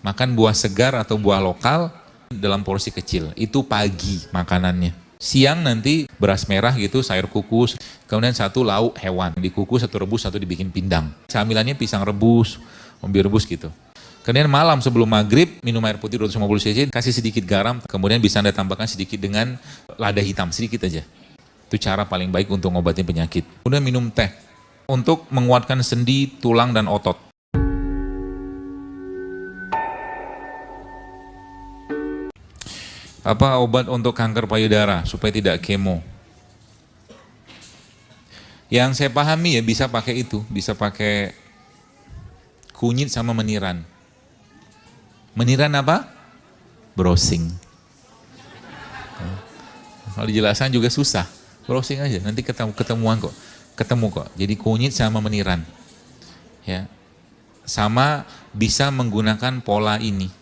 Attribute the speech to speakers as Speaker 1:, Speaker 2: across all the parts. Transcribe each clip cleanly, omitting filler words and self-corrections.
Speaker 1: Makan buah segar atau buah lokal dalam porsi kecil. Itu pagi makanannya. Siang nanti beras merah gitu, sayur kukus, kemudian satu lauk hewan, dikukus, satu rebus, satu dibikin pindang. Camilannya pisang rebus, ubi rebus gitu. Kemudian malam sebelum maghrib, minum air putih 250 cc, kasih sedikit garam, kemudian bisa Anda tambahkan sedikit dengan lada hitam, sedikit aja. Itu cara paling baik untuk ngobatin penyakit. Kemudian minum teh, untuk menguatkan sendi, tulang, dan otot. Apa obat untuk kanker payudara supaya tidak kemo? Yang saya pahami ya bisa pakai itu, bisa pakai kunyit sama meniran. Meniran apa? Browsing. Kalau dijelasan juga susah, browsing aja, nanti ketemuan kok, ketemu kok. Jadi kunyit sama meniran, ya, sama bisa menggunakan pola ini.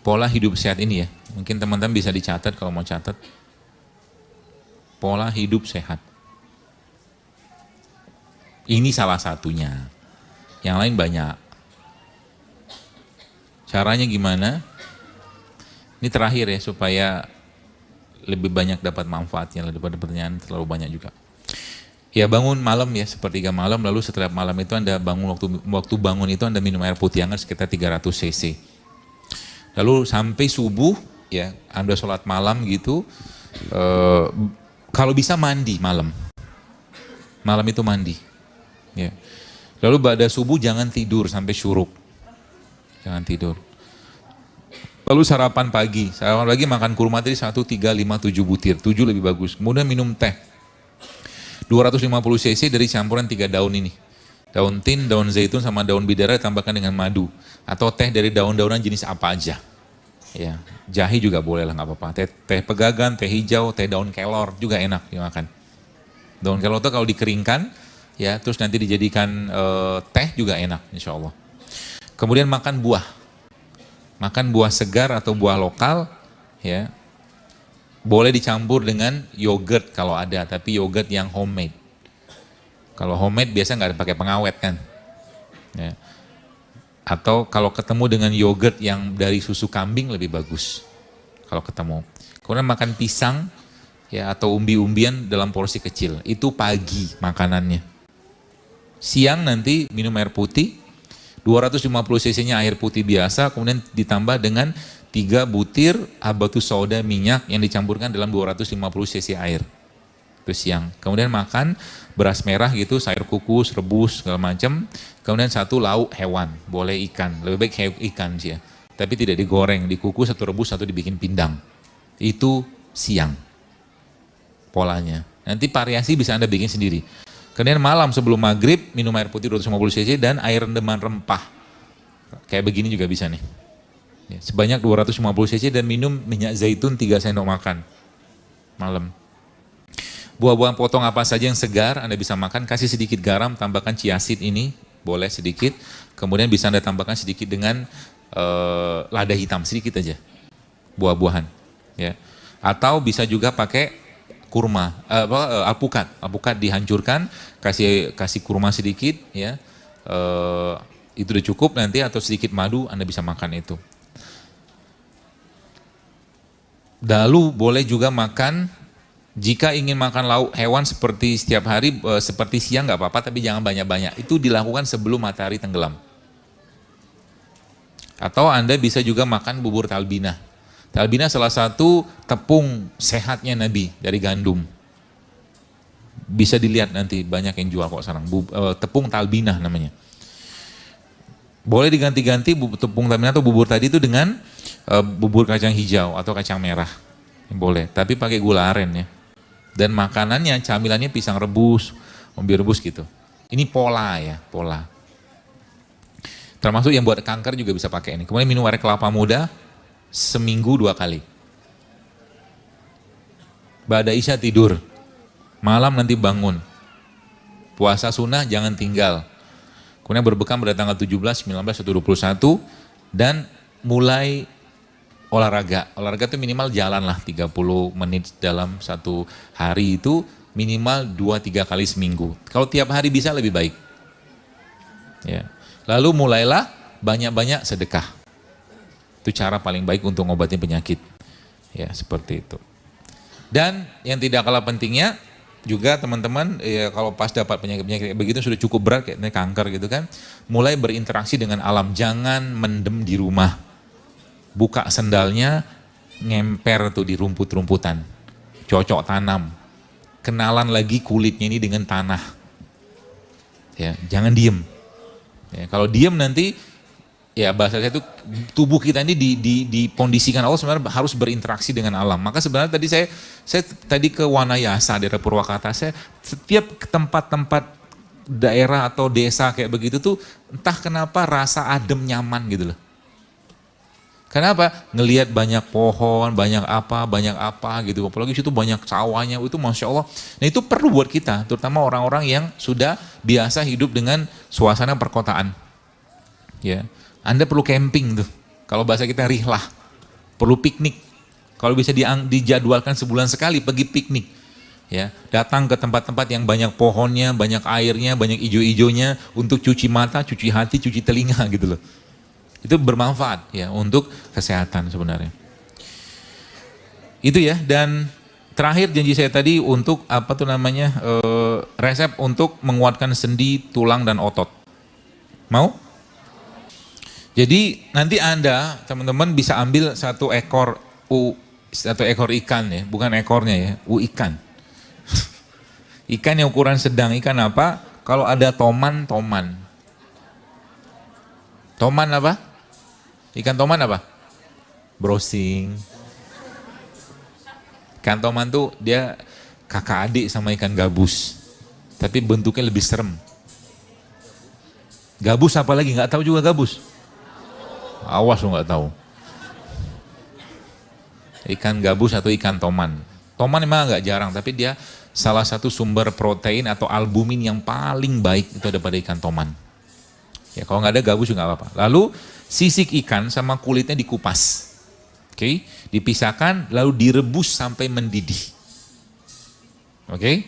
Speaker 1: Pola hidup sehat ini ya, mungkin teman-teman bisa dicatat kalau mau catat. Pola hidup sehat. Ini salah satunya. Yang lain banyak. Caranya gimana? Ini terakhir ya, supaya lebih banyak dapat manfaatnya daripada pertanyaan terlalu banyak juga. Ya bangun malam ya, sepertiga malam, lalu setelah malam itu Anda bangun, waktu bangun itu Anda minum air putih hangat sekitar 300 cc. Lalu sampai subuh, ya, Anda sholat malam gitu, kalau bisa mandi malam. Malam itu mandi. Ya. Lalu pada subuh jangan tidur sampai syuruk. Jangan tidur. Lalu sarapan pagi makan kurma tadi 1, 3, 5, 7 butir. 7 lebih bagus. Kemudian minum teh. 250 cc dari campuran 3 daun ini. Daun tin, daun zaitun, sama daun bidara ditambahkan dengan madu. Atau teh dari daun-daunan jenis apa aja. Ya, jahe juga boleh lah, nggak apa-apa. Teh pegagan, teh hijau, teh daun kelor juga enak dimakan. Daun kelor itu kalau dikeringkan, ya, terus nanti dijadikan teh juga enak, insya Allah. Kemudian makan buah segar atau buah lokal, ya. Boleh dicampur dengan yogurt kalau ada, tapi yogurt yang homemade. Kalau homemade biasa nggak pakai pengawet kan. Ya. Atau kalau ketemu dengan yogurt yang dari susu kambing lebih bagus. Kalau ketemu. Kemudian makan pisang ya, atau umbi-umbian dalam porsi kecil. Itu pagi makanannya. Siang nanti minum air putih, 250 cc-nya air putih biasa, kemudian ditambah dengan 3 butir habatus sauda minyak yang dicampurkan dalam 250 cc air. Itu siang. Kemudian makan beras merah gitu, sayur kukus, rebus, segala macam. Kemudian satu lauk hewan, boleh ikan. Lebih baik ikan sih ya. Tapi tidak digoreng, dikukus, satu rebus, satu dibikin pindang. Itu siang polanya. Nanti variasi bisa Anda bikin sendiri. Kemudian malam sebelum maghrib minum air putih 250 cc dan air rendaman rempah. Kayak begini juga bisa nih. Ya, sebanyak 250 cc dan minum minyak zaitun 3 sendok makan malam. Buah-buahan potong apa saja yang segar Anda bisa makan, kasih sedikit garam, tambahkan chia seed ini, boleh sedikit. Kemudian bisa Anda tambahkan sedikit dengan lada hitam, sedikit aja. Buah-buahan. Ya. Atau bisa juga pakai kurma, alpukat dihancurkan, kasih kurma sedikit, ya, itu udah cukup nanti, atau sedikit madu Anda bisa makan itu. Lalu boleh juga makan, jika ingin makan lauk hewan seperti setiap hari, seperti siang nggak apa-apa, tapi jangan banyak-banyak. Itu dilakukan sebelum matahari tenggelam. Atau Anda bisa juga makan bubur talbinah. Talbinah salah satu tepung sehatnya Nabi dari gandum. Bisa dilihat nanti, banyak yang jual kok sekarang. Tepung talbinah namanya. Boleh diganti-ganti tepung talbinah atau bubur tadi itu dengan bubur kacang hijau atau kacang merah. Boleh, tapi pakai gula aren ya. Dan makanannya, camilannya pisang rebus, ubi rebus gitu. Ini pola ya, pola. Termasuk yang buat kanker juga bisa pakai ini. Kemudian minum air kelapa muda seminggu 2 kali. Ba'da isya tidur, malam nanti bangun. Puasa sunnah jangan tinggal. Kemudian berbekam pada tanggal 17, 19, atau 21 dan mulai olahraga. Olahraga itu minimal jalan lah 30 menit dalam satu hari, itu minimal 2-3 kali seminggu. Kalau tiap hari bisa lebih baik. Ya. Lalu mulailah banyak-banyak sedekah. Itu cara paling baik untuk ngobatin penyakit. Ya, seperti itu. Dan yang tidak kalah pentingnya juga teman-teman, ya kalau pas dapat penyakit-penyakit begitu sudah cukup berat kayak kanker gitu kan, mulai berinteraksi dengan alam, jangan mendem di rumah. Buka sendalnya, ngemper tuh di rumput-rumputan, cocok tanam, kenalan lagi kulitnya ini dengan tanah. Ya, jangan diem. Ya, kalau diem nanti, ya bahasa saya itu tubuh kita ini dikondisikan Allah sebenarnya harus berinteraksi dengan alam. Maka sebenarnya tadi saya tadi ke Wanayasa, daerah Purwakarta, saya setiap tempat-tempat daerah atau desa kayak begitu tuh entah kenapa rasa adem nyaman gitu loh. Kenapa? Ngelihat banyak pohon, banyak apa gitu. Apalagi situ banyak sawahnya, itu Masya Allah. Nah itu perlu buat kita, terutama orang-orang yang sudah biasa hidup dengan suasana perkotaan. Ya, Anda perlu camping tuh. Kalau bahasa kita rihlah, perlu piknik. Kalau bisa dijadwalkan sebulan sekali pergi piknik. Ya, datang ke tempat-tempat yang banyak pohonnya, banyak airnya, banyak ijo-ijonya untuk cuci mata, cuci hati, cuci telinga gitu loh. Itu bermanfaat ya untuk kesehatan sebenarnya. Itu ya, dan terakhir janji saya tadi untuk apa tuh namanya resep untuk menguatkan sendi, tulang dan otot. Mau? Jadi nanti Anda teman-teman bisa ambil satu ekor ikan ya, bukan ekornya ya, ikan. Ikan yang ukuran sedang, ikan apa? Kalau ada toman. Toman apa? Ikan toman apa? Browsing. Ikan toman tuh dia kakak adik sama ikan gabus. Tapi bentuknya lebih serem. Gabus apa lagi? Nggak tahu juga gabus. Awas lo nggak tahu. Ikan gabus atau ikan toman. Toman memang agak jarang, tapi dia salah satu sumber protein atau albumin yang paling baik itu ada pada ikan toman. Ya kalau nggak ada gabus juga nggak apa-apa. Lalu sisik ikan sama kulitnya dikupas. Oke, dipisahkan lalu direbus sampai mendidih. Oke.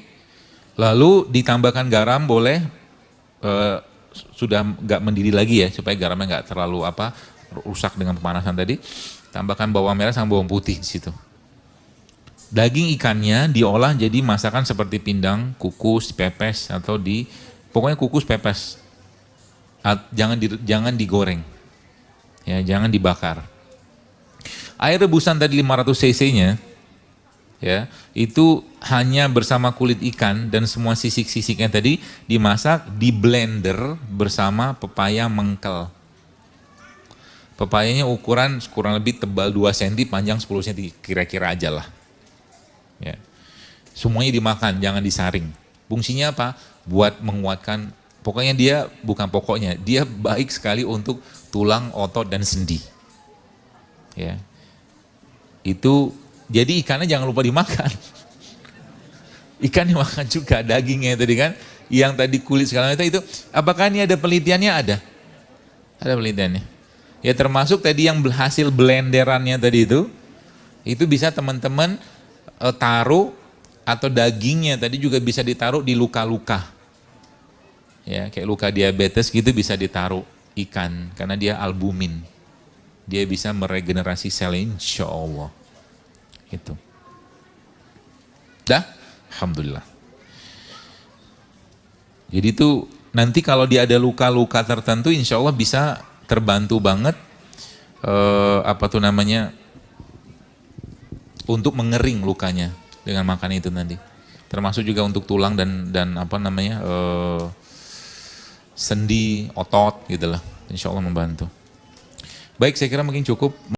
Speaker 1: Lalu ditambahkan garam boleh, sudah nggak mendidih lagi ya supaya garamnya nggak terlalu rusak dengan pemanasan tadi. Tambahkan bawang merah sama bawang putih di situ. Daging ikannya diolah jadi masakan seperti pindang, kukus, pepes atau pokoknya kukus pepes. Jangan digoreng. Ya, jangan dibakar. Air rebusan tadi 500 cc-nya ya, itu hanya bersama kulit ikan dan semua sisik-sisiknya tadi dimasak di blender bersama pepaya mengkel. Pepayanya ukuran kurang lebih tebal 2 cm, panjang 10 cm kira-kira aja lah. Ya. Semuanya dimakan, jangan disaring. Fungsinya apa? Buat menguatkan. Pokoknya dia baik sekali untuk tulang, otot dan sendi. Ya. Itu jadi ikannya jangan lupa dimakan. Ikan dimakan juga, dagingnya tadi kan, yang tadi kulit segala macam itu. Apakah ini ada penelitiannya? Ada penelitiannya. Ya termasuk tadi yang hasil blenderannya tadi itu bisa teman-teman taruh, atau dagingnya tadi juga bisa ditaruh di luka-luka. Ya, kayak luka diabetes gitu bisa ditaruh ikan karena dia albumin. Dia bisa meregenerasi sel insya Allah. Itu. Dah? Alhamdulillah. Jadi itu nanti kalau dia ada luka-luka tertentu insya Allah bisa terbantu banget untuk mengering lukanya dengan makan itu nanti. Termasuk juga untuk tulang dan sendi, otot gitu lah. Insya Allah membantu. Baik, saya kira mungkin cukup.